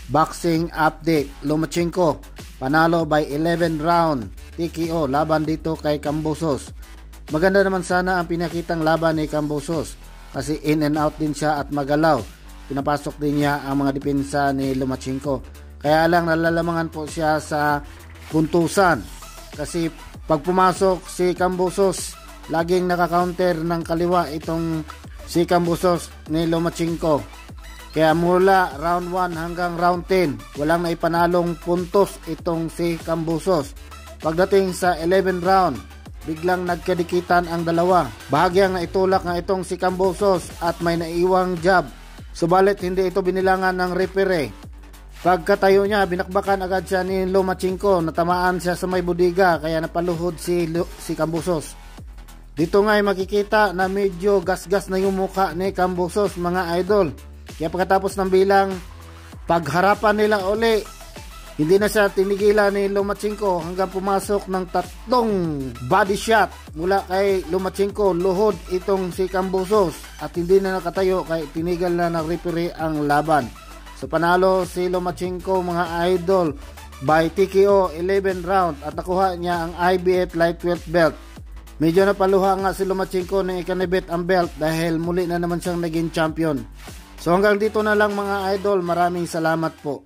Boxing update, Lomachenko panalo by 11 round TKO laban dito kay Kambosos. Maganda naman sana ang pinakitang laban ni Kambosos kasi in and out din siya at magalaw. Pinapasok din niya ang mga depensa ni Lomachenko. Kaya lang nalalamangan po siya sa puntusan kasi pag pumasok si Kambosos, laging naka-counter ng kaliwa itong si Kambosos ni Lomachenko. Kaya mula round 1 hanggang round 10, walang naipanalong puntos itong si Kambosos. Pagdating sa 11 round, biglang nagkadikitan ang dalawa. Bahagyang naitulak nga itong si Kambosos at may naiwang jab. Subalit hindi ito binilangan ng referee. Pagkatayo niya, binakbakan agad siya ni Lomachenko. Natamaan siya sa may budiga kaya napaluhod si Kambosos. Dito nga ay makikita na medyo gasgas na yung mukha ni Kambosos, mga idol. Kaya pagkatapos ng bilang, pagharapan nila uli, hindi na siya tinigilan ni Lomachenko hanggang pumasok ng 3 body shot mula kay Lomachenko. Luhod itong si Kambosos at hindi na nakatayo kaya tinigal na ng referee ang laban. So panalo si Lomachenko, mga idol, by TKO 11 round at nakuha niya ang IBF Lightweight belt. Medyo napaluha nga si Lomachenko na ikanibit ang belt dahil muli na naman siyang naging champion. So hanggang dito na lang, mga idol, maraming salamat po.